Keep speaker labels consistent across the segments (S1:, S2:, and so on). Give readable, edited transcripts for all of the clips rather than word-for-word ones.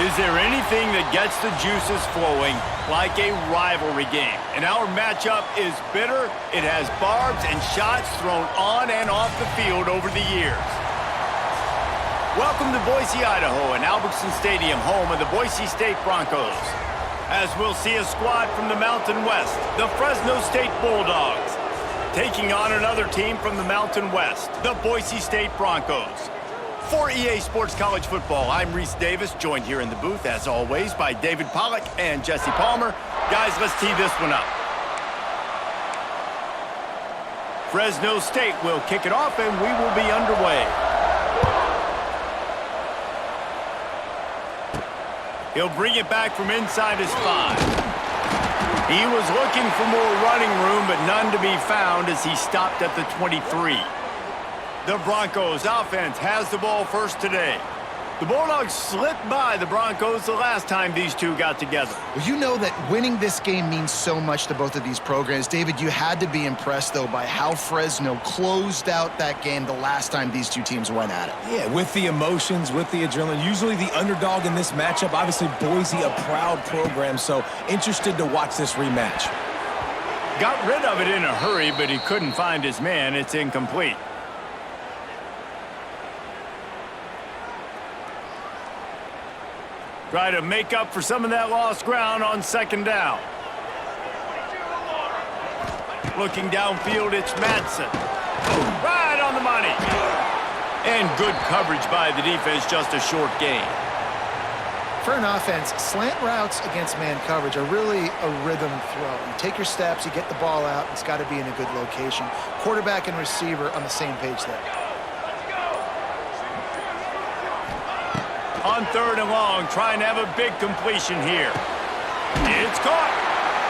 S1: Is there anything that gets the juices flowing like a rivalry game? And our matchup is bitter. It has barbs and shots thrown on and off the field over the years. Welcome to Boise, Idaho, and Albertson Stadium, home of the Boise State Broncos. As we'll see a squad from the Mountain West, the Fresno State Bulldogs, taking on another team from the Mountain West, the Boise State Broncos. For EA Sports College Football, I'm Reese Davis, joined here in the booth, as always, by David Pollack and Jesse Palmer. Guys, let's tee this one up. Fresno State will kick it off, and we will be underway. He'll bring it back from inside his 5. He was looking for more running room, but none to be found as he stopped at the 23. The Broncos offense has the ball first today. The Bulldogs slipped by the Broncos the last time these two got together.
S2: Well, you know that winning this game means so much to both of these programs. David, you had to be impressed, though, by how Fresno closed out that game the last time these two teams went at it.
S3: Yeah, with the emotions, with the adrenaline. Usually the underdog in this matchup. Obviously, Boise, a proud program, so interested to watch this rematch.
S1: Got rid of it in a hurry, but he couldn't find his man. It's incomplete. Try to make up for some of that lost ground on second down. Looking downfield, it's Madsen. Right on the money. And good coverage by the defense, just a short gain.
S4: For an offense, slant routes against man coverage are really a rhythm throw. You take your steps, you get the ball out, it's got to be in a good location. Quarterback and receiver on the same page there.
S1: On third and long, trying to have a big completion here. It's caught.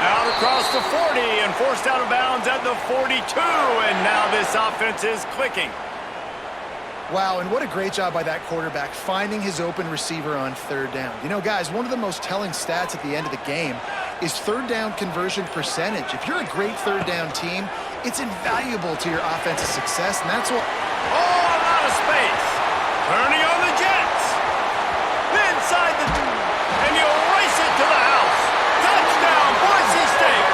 S1: Out across the 40 and forced out of bounds at the 42. And now this offense is clicking.
S4: Wow, and what a great job by that quarterback, finding his open receiver on third down. You know, guys, one of the most telling stats at the end of the game is third down conversion percentage. If you're a great third down team, it's invaluable to your offensive success, and that's what...
S1: Oh, a lot of space. Turning on the Jets. Inside the... And he'll race it to the house. Touchdown, Boise State.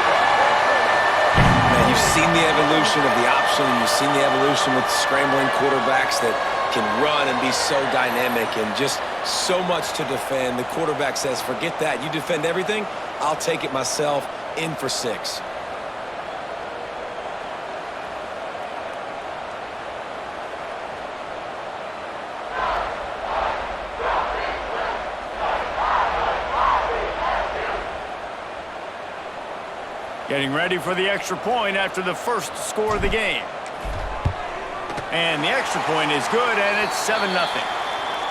S3: Man, you've seen the evolution of the option. You've seen the evolution with scrambling quarterbacks that can run and be so dynamic and just so much to defend. The quarterback says, forget that. You defend everything, I'll take it myself. In for 6.
S1: Getting ready for the extra point after the first score of the game. And the extra point is good, and it's 7-0.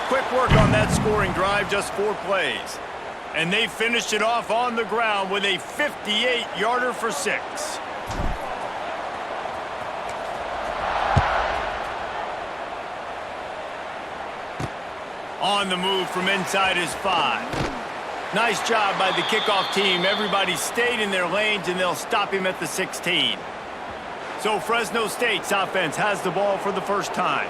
S1: Quick work on that scoring drive, just 4 plays. And they finished it off on the ground with a 58-yarder for 6. On the move from inside his 5. Nice job by the kickoff team. Everybody stayed in their lanes, and they'll stop him at the 16. So Fresno State's offense has the ball for the first time.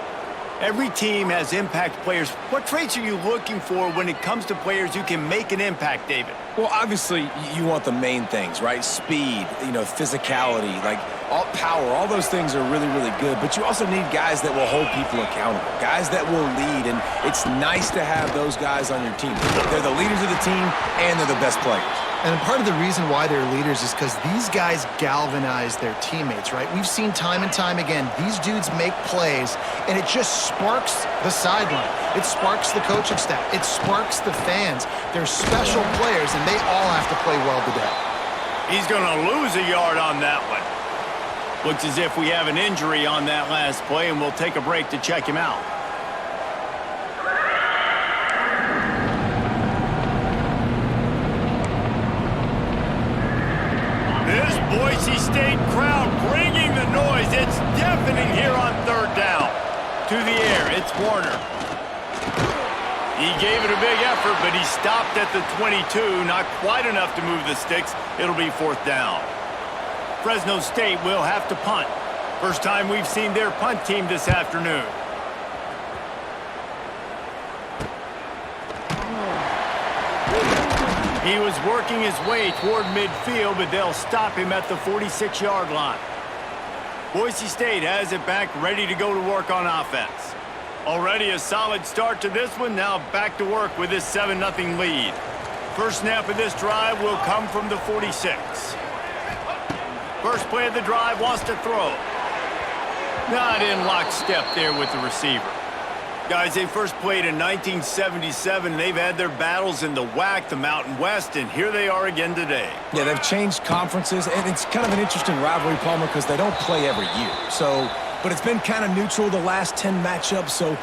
S1: Every team has impact players. What traits are you looking for when it comes to players who can make an impact, David?
S3: Well, obviously, you want the main things, right? Speed, physicality, like all power, all those things are really, really good. But you also need guys that will hold people accountable, guys that will lead. And it's nice to have those guys on your team. They're the leaders of the team, and they're the best players.
S4: And part of the reason why they're leaders is because these guys galvanize their teammates, right? We've seen time and time again, these dudes make plays, and it just sparks the sideline. It sparks the coaching staff. It sparks the fans. They're special players, and they all have to play well today.
S1: He's going to lose a yard on that one. Looks as if we have an injury on that last play, and we'll take a break to check him out. This Boise State crowd bringing the noise. It's deafening here on third down. To the air, it's Warner. He gave it a big effort, but he stopped at the 22. Not quite enough to move the sticks. It'll be 4th down. Fresno State will have to punt. First time we've seen their punt team this afternoon. He was working his way toward midfield, but they'll stop him at the 46-yard line. Boise State has it back, ready to go to work on offense. Already a solid start to this one. Now back to work with this 7-0 lead. First snap of this drive will come from the 46. First play of the drive, wants to throw. Not in lockstep there with the receiver. Guys, they first played in 1977. They've had their battles in the WAC, the Mountain West, and here they are again today.
S3: Yeah, they've changed conferences, and it's kind of an interesting rivalry, Palmer, because they don't play every year. But it's been kind of neutral the last 10 matchups, so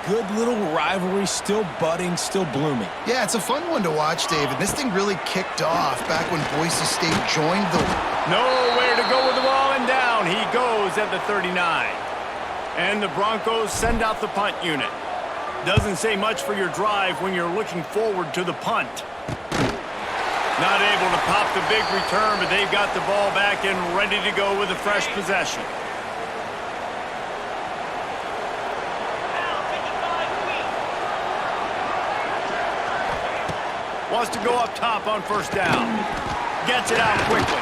S3: good little rivalry, still budding, still blooming.
S2: Yeah, it's a fun one to watch, David. This thing really kicked off back when Boise State joined the...
S1: Nowhere to go with the ball, and down he goes at the 39. And the Broncos send out the punt unit. Doesn't say much for your drive when you're looking forward to the punt. Not able to pop the big return, but they've got the ball back and ready to go with a fresh possession. Wants to go up top on first down. Gets it out quickly.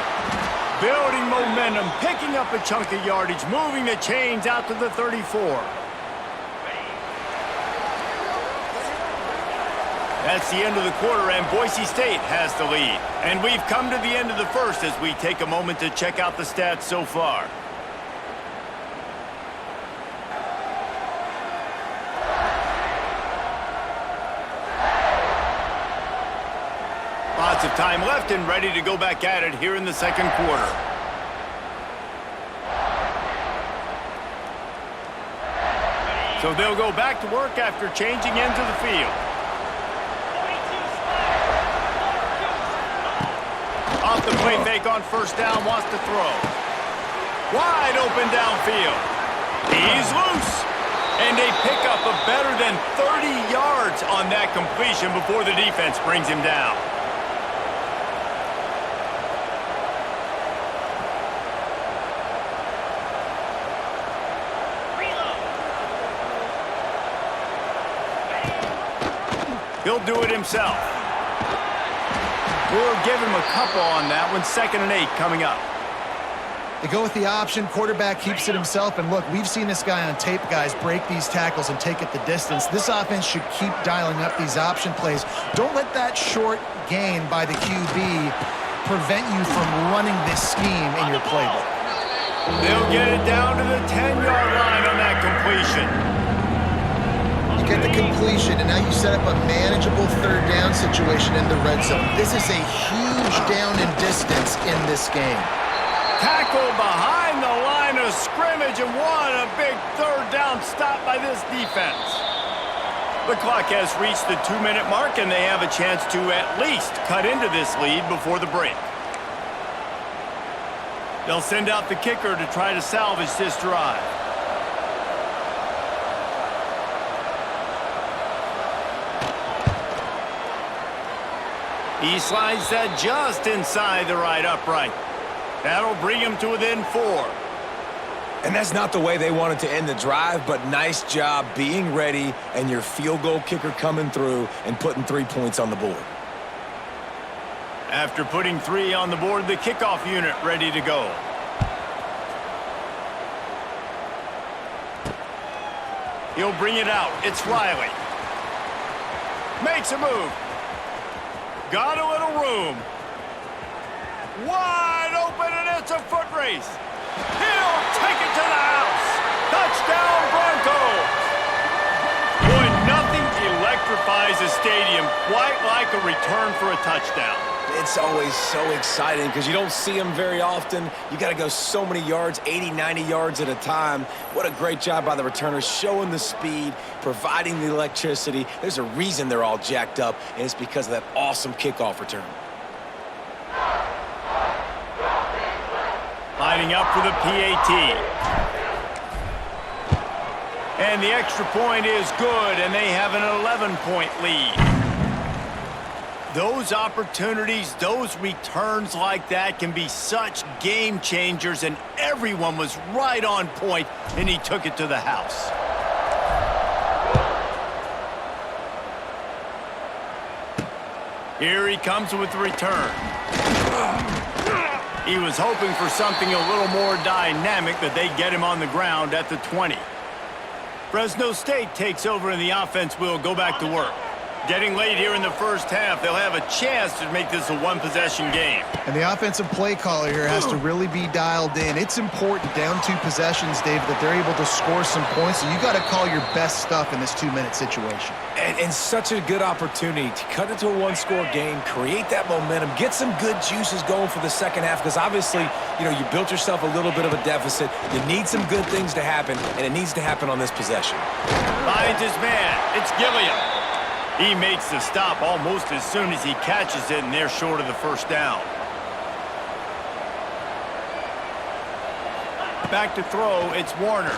S1: Building momentum, picking up a chunk of yardage, moving the chains out to the 34. That's the end of the quarter, and Boise State has the lead. And we've come to the end of the first as we take a moment to check out the stats so far. Lots of time left and ready to go back at it here in the second quarter. So they'll go back to work after changing into the field. Off the play fake on first down, wants to throw. Wide open downfield. He's loose. And they pick up a better than 30 yards on that completion before the defense brings him down. He'll do it himself. We'll give him a couple on that one. 2nd and 8 coming up.
S2: They go with the option. Quarterback keeps it himself. And look, we've seen this guy on tape, guys, break these tackles and take it the distance. This offense should keep dialing up these option plays. Don't let that short gain by the QB prevent you from running this scheme in your playbook.
S1: They'll get it down to the 10-yard line on that completion.
S2: Get the completion, and now you set up a manageable third down situation in the red zone. This is a huge down in distance in this game.
S1: Tackle behind the line of scrimmage, and what a big third down stop by this defense. The clock has reached the 2-minute mark, and they have a chance to at least cut into this lead before the break. They'll send out the kicker to try to salvage this drive. He slides that just inside the right upright. That'll bring him to within 4.
S3: And that's not the way they wanted to end the drive, but nice job being ready and your field goal kicker coming through and putting 3 points on the board.
S1: After putting 3 on the board, the kickoff unit ready to go. He'll bring it out. It's Riley. Makes a move. Got a little room. Wide open, and it's a foot race. He'll take it to the house. Touchdown, Broncos. Boy, nothing electrifies a stadium quite like a return for a touchdown.
S3: It's always so exciting because you don't see them very often. You got to go so many yards, 80, 90 yards at a time. What a great job by the returners, showing the speed, providing the electricity. There's a reason they're all jacked up, and it's because of that awesome kickoff return.
S1: Lining up for the PAT. And the extra point is good, and they have an 11-point lead. Those opportunities, those returns like that can be such game changers, and everyone was right on point, and he took it to the house. Here he comes with the return. He was hoping for something a little more dynamic, but they get him on the ground at the 20. Fresno State takes over and the offense will go back to work. Getting late here in the first half, they'll have a chance to make this a one-possession game.
S2: And the offensive play caller here has to really be dialed in. It's important down 2 possessions, David, that they're able to score some points. So you got to call your best stuff in this 2-minute situation.
S3: And such a good opportunity to cut into a one-score game, create that momentum, get some good juices going for the second half, because obviously, you know, you built yourself a little bit of a deficit. You need some good things to happen, and it needs to happen on this possession.
S1: Finds his man. It's Gilliam. He makes the stop almost as soon as he catches it, and they're short of the first down. Back to throw, it's Warner.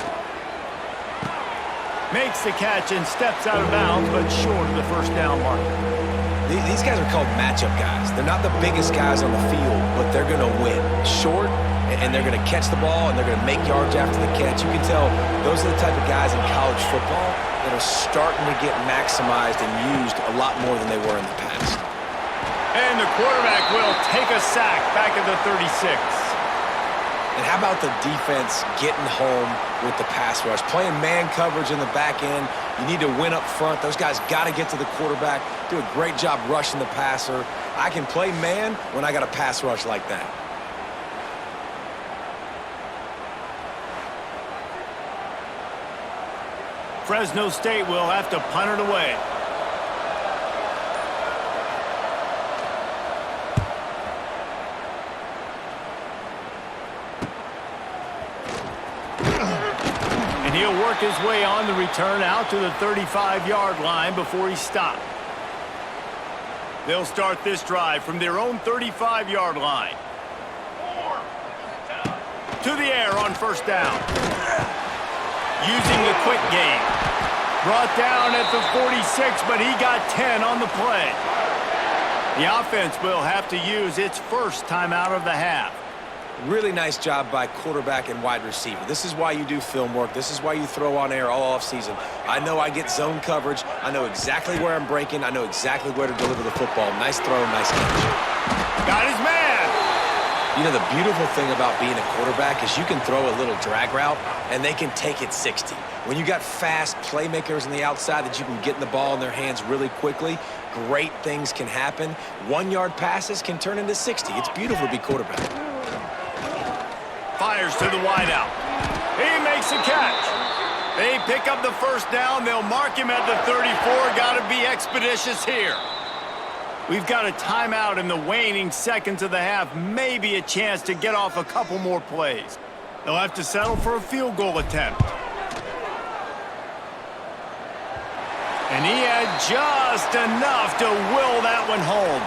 S1: Makes the catch and steps out of bounds, but short of the first down marker.
S3: These guys are called matchup guys. They're not the biggest guys on the field, but they're going to win. Short, and they're going to catch the ball, and they're going to make yards after the catch. You can tell those are the type of guys in college football that are starting to get maximized and used a lot more than they were in the past.
S1: And the quarterback will take a sack back at the 36.
S3: And how about the defense getting home with the pass rush? Playing man coverage in the back end. You need to win up front. Those guys got to get to the quarterback. Do a great job rushing the passer. I can play man when I got a pass rush like that.
S1: Fresno State will have to punt it away. And he'll work his way on the return out to the 35-yard line before he's stopped. They'll start this drive from their own 35-yard line. To the air on first down. Using the quick game. Brought down at the 46, but he got 10 on the play. The offense will have to use its first timeout of the half.
S3: Really nice job by quarterback and wide receiver. This is why you do film work. This is why you throw on air all offseason. I know I get zone coverage. I know exactly where I'm breaking. I know exactly where to deliver the football. Nice throw, nice catch.
S1: Got his man.
S3: You know, the beautiful thing about being a quarterback is you can throw a little drag route, and they can take it 60. When you got fast playmakers on the outside that you can get the ball in their hands really quickly, great things can happen. 1-yard passes can turn into 60. It's beautiful to be quarterback.
S1: Fires to the wideout. He makes a catch. They pick up the first down. They'll mark him at the 34. Got to be expeditious here. We've got a timeout in the waning seconds of the half. Maybe a chance to get off a couple more plays. They'll have to settle for a field goal attempt. And he had just enough to will that one home.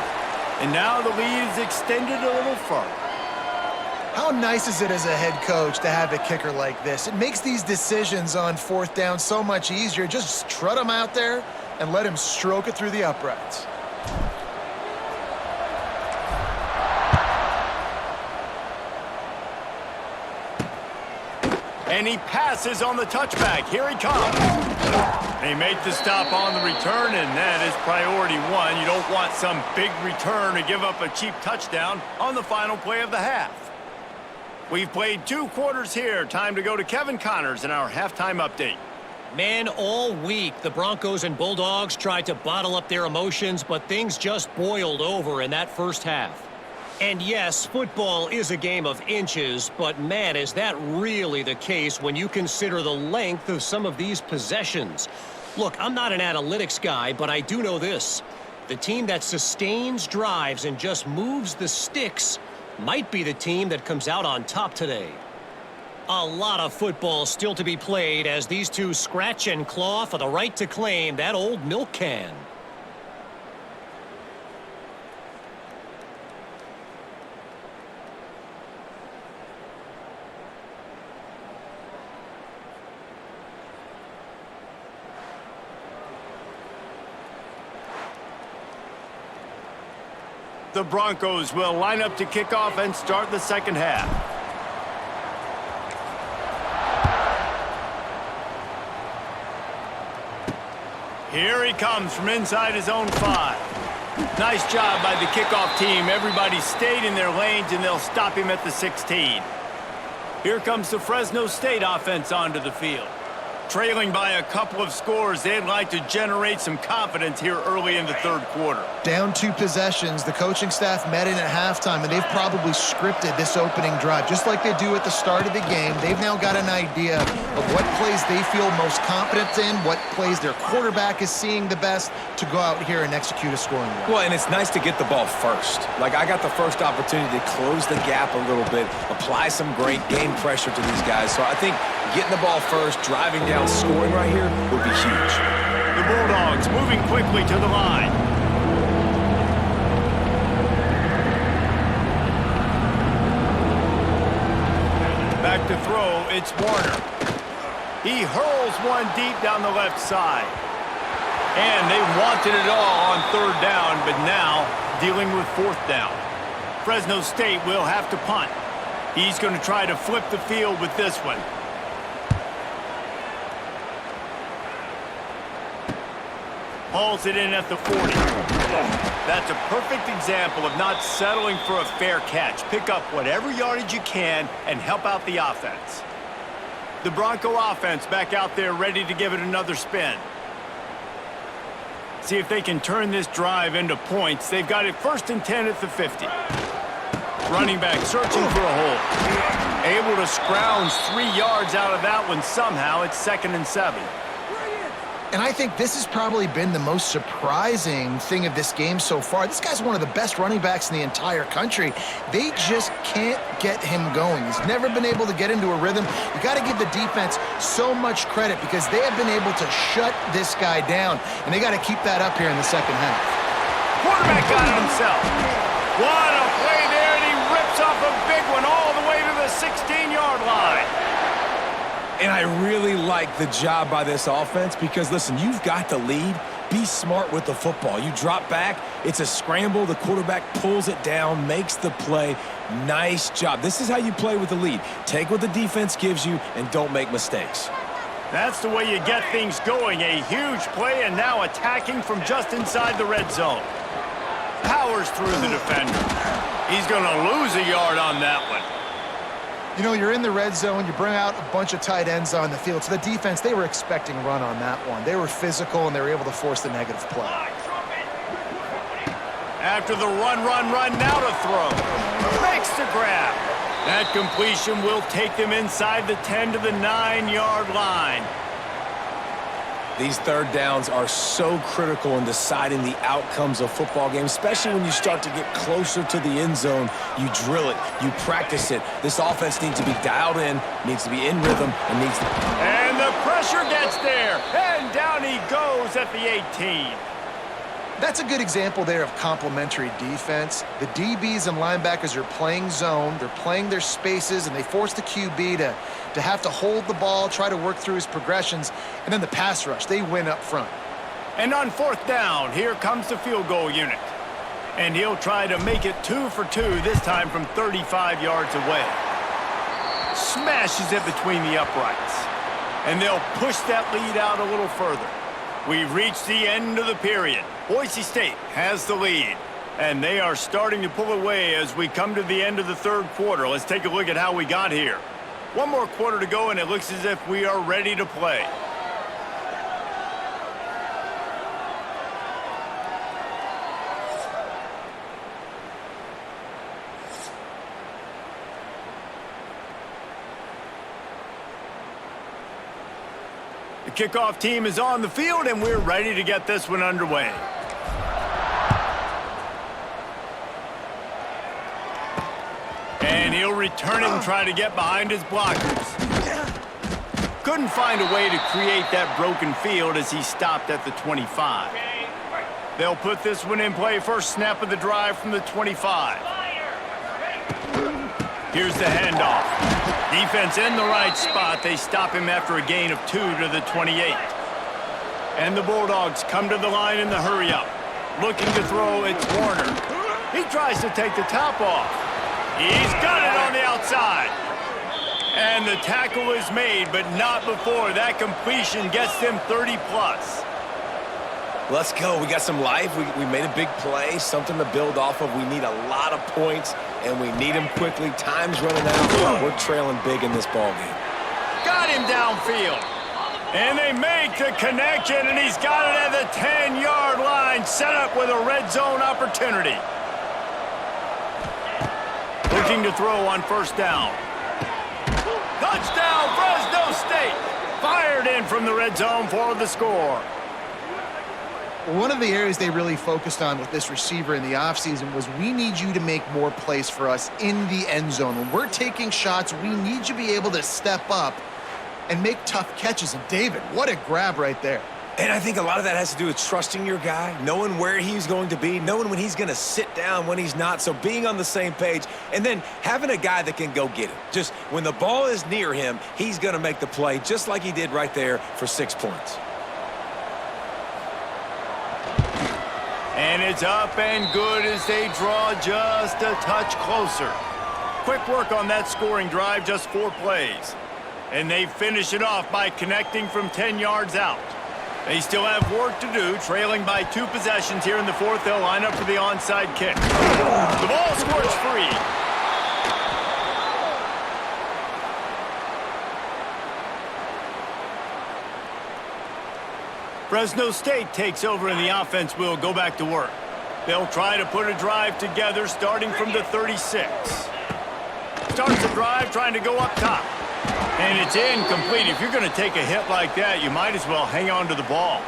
S1: And now the lead is extended a little further.
S2: How nice is it as a head coach to have a kicker like this? It makes these decisions on fourth down so much easier. Just trot him out there and let him stroke it through the uprights.
S1: And he passes on the touchback. Here he comes. They make the stop on the return, and that is priority one. You don't want some big return to give up a cheap touchdown on the final play of the half. We've played 2 quarters here. Time to go to Kevin Connors in our halftime update.
S5: Man, all week, the Broncos and Bulldogs tried to bottle up their emotions, but things just boiled over in that first half. And yes, football is a game of inches, but man, is that really the case when you consider the length of some of these possessions. Look, I'm not an analytics guy, but I do know this. The team that sustains drives and just moves the sticks might be the team that comes out on top today. A lot of football still to be played as these two scratch and claw for the right to claim that old milk can.
S1: The Broncos will line up to kick off and start the second half. Here he comes from inside his own 5. Nice job by the kickoff team. Everybody stayed in their lanes, and they'll stop him at the 16. Here comes the Fresno State offense onto the field. Trailing by a couple of scores, they'd like to generate some confidence here early in the third quarter.
S2: Down 2 possessions, the coaching staff met in at halftime, and they've probably scripted this opening drive. Just like they do at the start of the game, they've now got an idea of what plays they feel most confident in, what plays their quarterback is seeing the best to go out here and execute a scoring drive.
S3: Well, and it's nice to get the ball first. Like, I got the first opportunity to close the gap a little bit, apply some great game pressure to these guys. So I think getting the ball first, driving down, scoring right here would be huge.
S1: The Bulldogs moving quickly to the line. Back to throw, it's Warner. He hurls one deep down the left side. And they wanted it all on third down, but now dealing with fourth down. Fresno State will have to punt. He's going to try to flip the field with this one. Hauls it in at the 40. That's a perfect example of not settling for a fair catch. Pick up whatever yardage you can and help out the offense. The Bronco offense back out there ready to give it another spin. See if they can turn this drive into points. They've got it 1st and 10 at the 50. Running back searching for a hole. Able to scrounge 3 yards out of that one somehow. It's 2nd and 7.
S2: And I think this has probably been the most surprising thing of this game so far. This guy's one of the best running backs in the entire country. They just can't get him going. He's never been able to get into a rhythm. You got to give the defense so much credit because they have been able to shut this guy down, and they got to keep that up here in the second half.
S1: Quarterback got it himself. What a play there, and he rips off a big one all the way to the 16-yard line.
S3: And I really like the job by this offense because, listen, you've got the lead. Be smart with the football. You drop back, it's a scramble. The quarterback pulls it down, makes the play. Nice job. This is how you play with the lead. Take what the defense gives you and don't make mistakes.
S1: That's the way you get things going. A huge play, and now attacking from just inside the red zone. Powers through the defender. He's going to lose a yard on that one.
S2: You know, you're in the red zone, you bring out a bunch of tight ends on the field. So the defense, they were expecting a run on that one. They were physical, and they were able to force the negative play.
S1: After the run, now to throw. Makes the grab. That completion will take them inside the 10 to the 9-yard line.
S3: These third downs are so critical in deciding the outcomes of football games, especially when you start to get closer to the end zone. You drill it, you practice it. This offense needs to be dialed in, needs to be in rhythm, and needs to...
S1: And the pressure gets there, and down he goes at the 18.
S2: That's a good example there of complementary defense. The DBs and linebackers are playing zone, they're playing their spaces, and they force the QB to have to hold the ball, try to work through his progressions, and then the pass rush, they win up front.
S1: And on fourth down, here comes the field goal unit. And he'll try to make it 2 for 2, this time from 35 yards away. Smashes it between the uprights. And they'll push that lead out a little further. We've reached the end of the period. Boise State has the lead, and they are starting to pull away as we come to the end of the third quarter. Let's take a look at how we got here. One more quarter to go, and it looks as if we are ready to play. The kickoff team is on the field, and we're ready to get this one underway. And he'll return it and try to get behind his blockers. Couldn't find a way to create that broken field as he stopped at the 25. They'll put this one in play. First snap of the drive from the 25. Here's the handoff. Defense in the right spot. They stop him after a gain of 2 to the 28. And the Bulldogs come to the line in the hurry-up. Looking to throw, it's Warner. He tries to take the top off. He's got it on the outside. And the tackle is made, but not before that completion gets them 30+.
S3: Let's go. We got some life. We made a big play, something to build off of. We need a lot of points, and we need them quickly. Time's running out. We're trailing big in this ball game.
S1: Got him downfield. And they make the connection, and he's got it at the 10-yard line, set up with a red zone opportunity. Looking to throw on first down. Touchdown, Fresno State. Fired in from the red zone for the score.
S2: One of the areas they really focused on with this receiver in the offseason was we need you to make more plays for us in the end zone. When we're taking shots, we need you to be able to step up and make tough catches. And David, what a grab right there.
S3: And I think a lot of that has to do with trusting your guy, knowing where he's going to be, knowing when he's going to sit down, when he's not. So being on the same page, and then having a guy that can go get it. Just when the ball is near him, he's going to make the play just like he did right there for 6 points.
S1: And it's up and good as they draw just a touch closer. Quick work on that scoring drive, just 4 plays. And they finish it off by connecting from 10 yards out. They still have work to do, trailing by 2 possessions here in the 4th. They'll line up for the onside kick. The ball squirts free. Fresno State takes over and the offense will go back to work. They'll try to put a drive together starting from the 36. Starts the drive trying to go up top. And it's incomplete. If you're going to take a hit like that, you might as well hang on to the ball.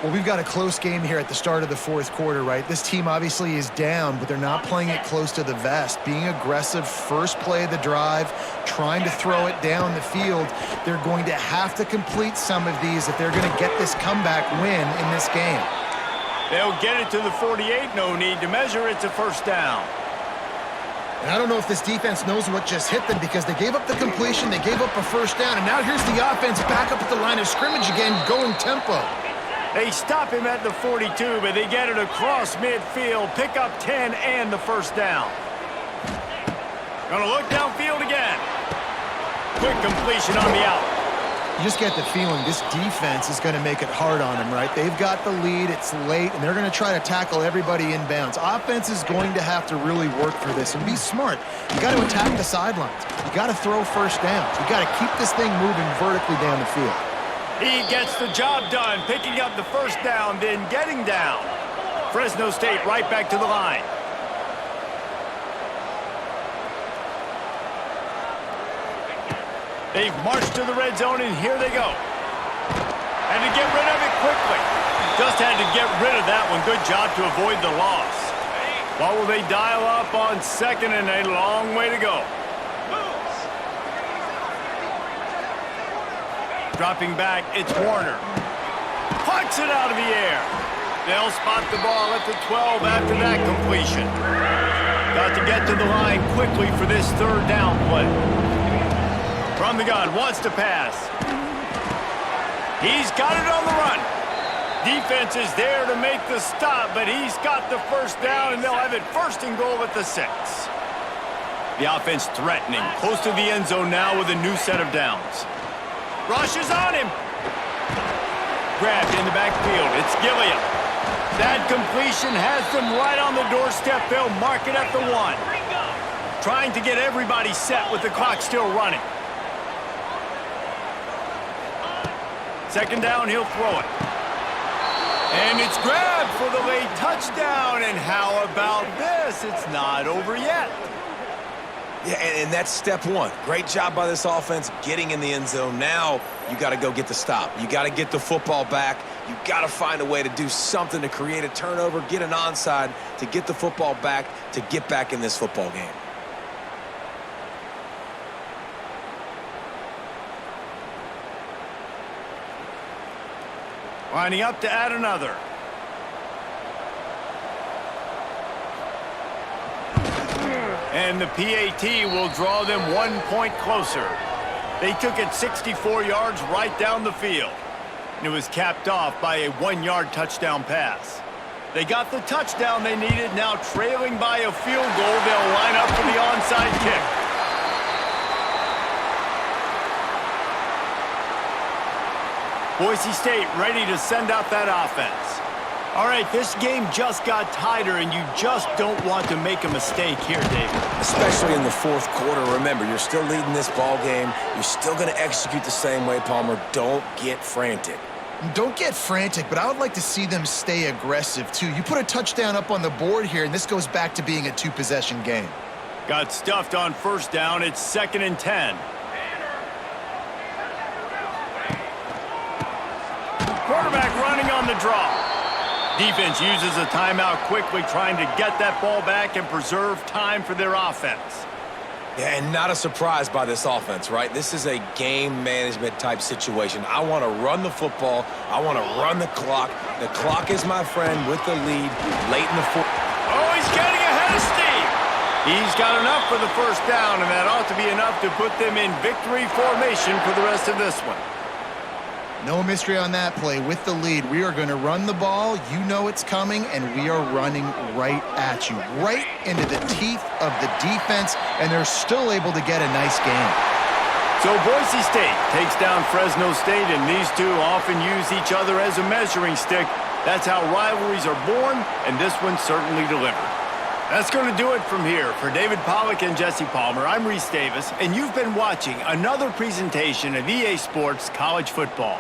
S2: Well, we've got a close game here at the start of the 4th quarter, right? This team obviously is down, but they're not playing it close to the vest. Being aggressive, first play of the drive, trying to throw it down the field. They're going to have to complete some of these if they're going to get this comeback win in this game.
S1: They'll get it to the 48. No need to measure. It's a first down.
S2: And I don't know if this defense knows what just hit them because they gave up the completion, they gave up a first down, and now here's the offense back up at the line of scrimmage again, going tempo.
S1: They stop him at the 42, but they get it across midfield, pick up 10 and the first down. Gonna look downfield again. Quick completion on the out.
S2: You just get the feeling this defense is going to make it hard on them, right? They've got the lead, it's late, and they're going to try to tackle everybody inbounds. Offense is going to have to really work for this and be smart. You got to attack the sidelines. You got to throw first downs. You got to keep this thing moving vertically down the field.
S1: He gets the job done, picking up the first down, then getting down. Fresno State right back to the line. They've marched to the red zone, and here they go. Had to get rid of it quickly. Just had to get rid of that one. Good job to avoid the loss. What will they dial up on second, and a long way to go. Dropping back, it's Warner. Pucks it out of the air. They'll spot the ball at the 12 after that completion. Got to get to the line quickly for this third down play. From the gun, wants to pass. He's got it on the run. Defense is there to make the stop, but he's got the first down, and they'll have it first and goal at the 6. The offense threatening, close to the end zone now with a new set of downs. Rushes on him. Grabbed in the backfield. It's Gilliam. That completion has them right on the doorstep. They'll mark it at the 1. Trying to get everybody set with the clock still running. Second down, he'll throw it. And it's grabbed for the late touchdown. And how about this? It's not over yet.
S3: Yeah, and that's step 1. Great job by this offense getting in the end zone. Now you got to go get the stop. You got to get the football back. You got to find a way to do something to create a turnover, get an onside, to get the football back, to get back in this football game.
S1: Lining up to add another. And the PAT will draw them 1 point closer. They took it 64 yards right down the field. And it was capped off by a 1-yard touchdown pass. They got the touchdown they needed. Now trailing by a field goal, they'll line up for the onside kick. Boise State ready to send out that offense. All right, this game just got tighter, and you just don't want to make a mistake here, David.
S3: Especially in the fourth quarter. Remember, you're still leading this ball game. You're still going to execute the same way, Palmer. Don't get frantic.
S2: Don't get frantic, but I would like to see them stay aggressive, too. You put a touchdown up on the board here, and this goes back to being a two-possession game.
S1: Got stuffed on first down. It's 2nd and 10. Quarterback running on the draw. Defense uses a timeout quickly, trying to get that ball back and preserve time for their offense.
S3: Yeah, and not a surprise by this offense, right? This is a game management type situation. I want to run the football. I want to run the clock. The clock is my friend with the lead late in the fourth.
S1: Oh, he's getting ahead of Steve. He's got enough for the first down, and that ought to be enough to put them in victory formation for the rest of this one.
S2: No mystery on that play. With the lead, we are going to run the ball. You know it's coming, and we are running right at you, right into the teeth of the defense, and they're still able to get a nice game.
S1: So Boise State takes down Fresno State, and these two often use each other as a measuring stick. That's how rivalries are born, and this one certainly delivered. That's going to do it from here. For David Pollack and Jesse Palmer, I'm Reese Davis, and you've been watching another presentation of EA Sports College Football.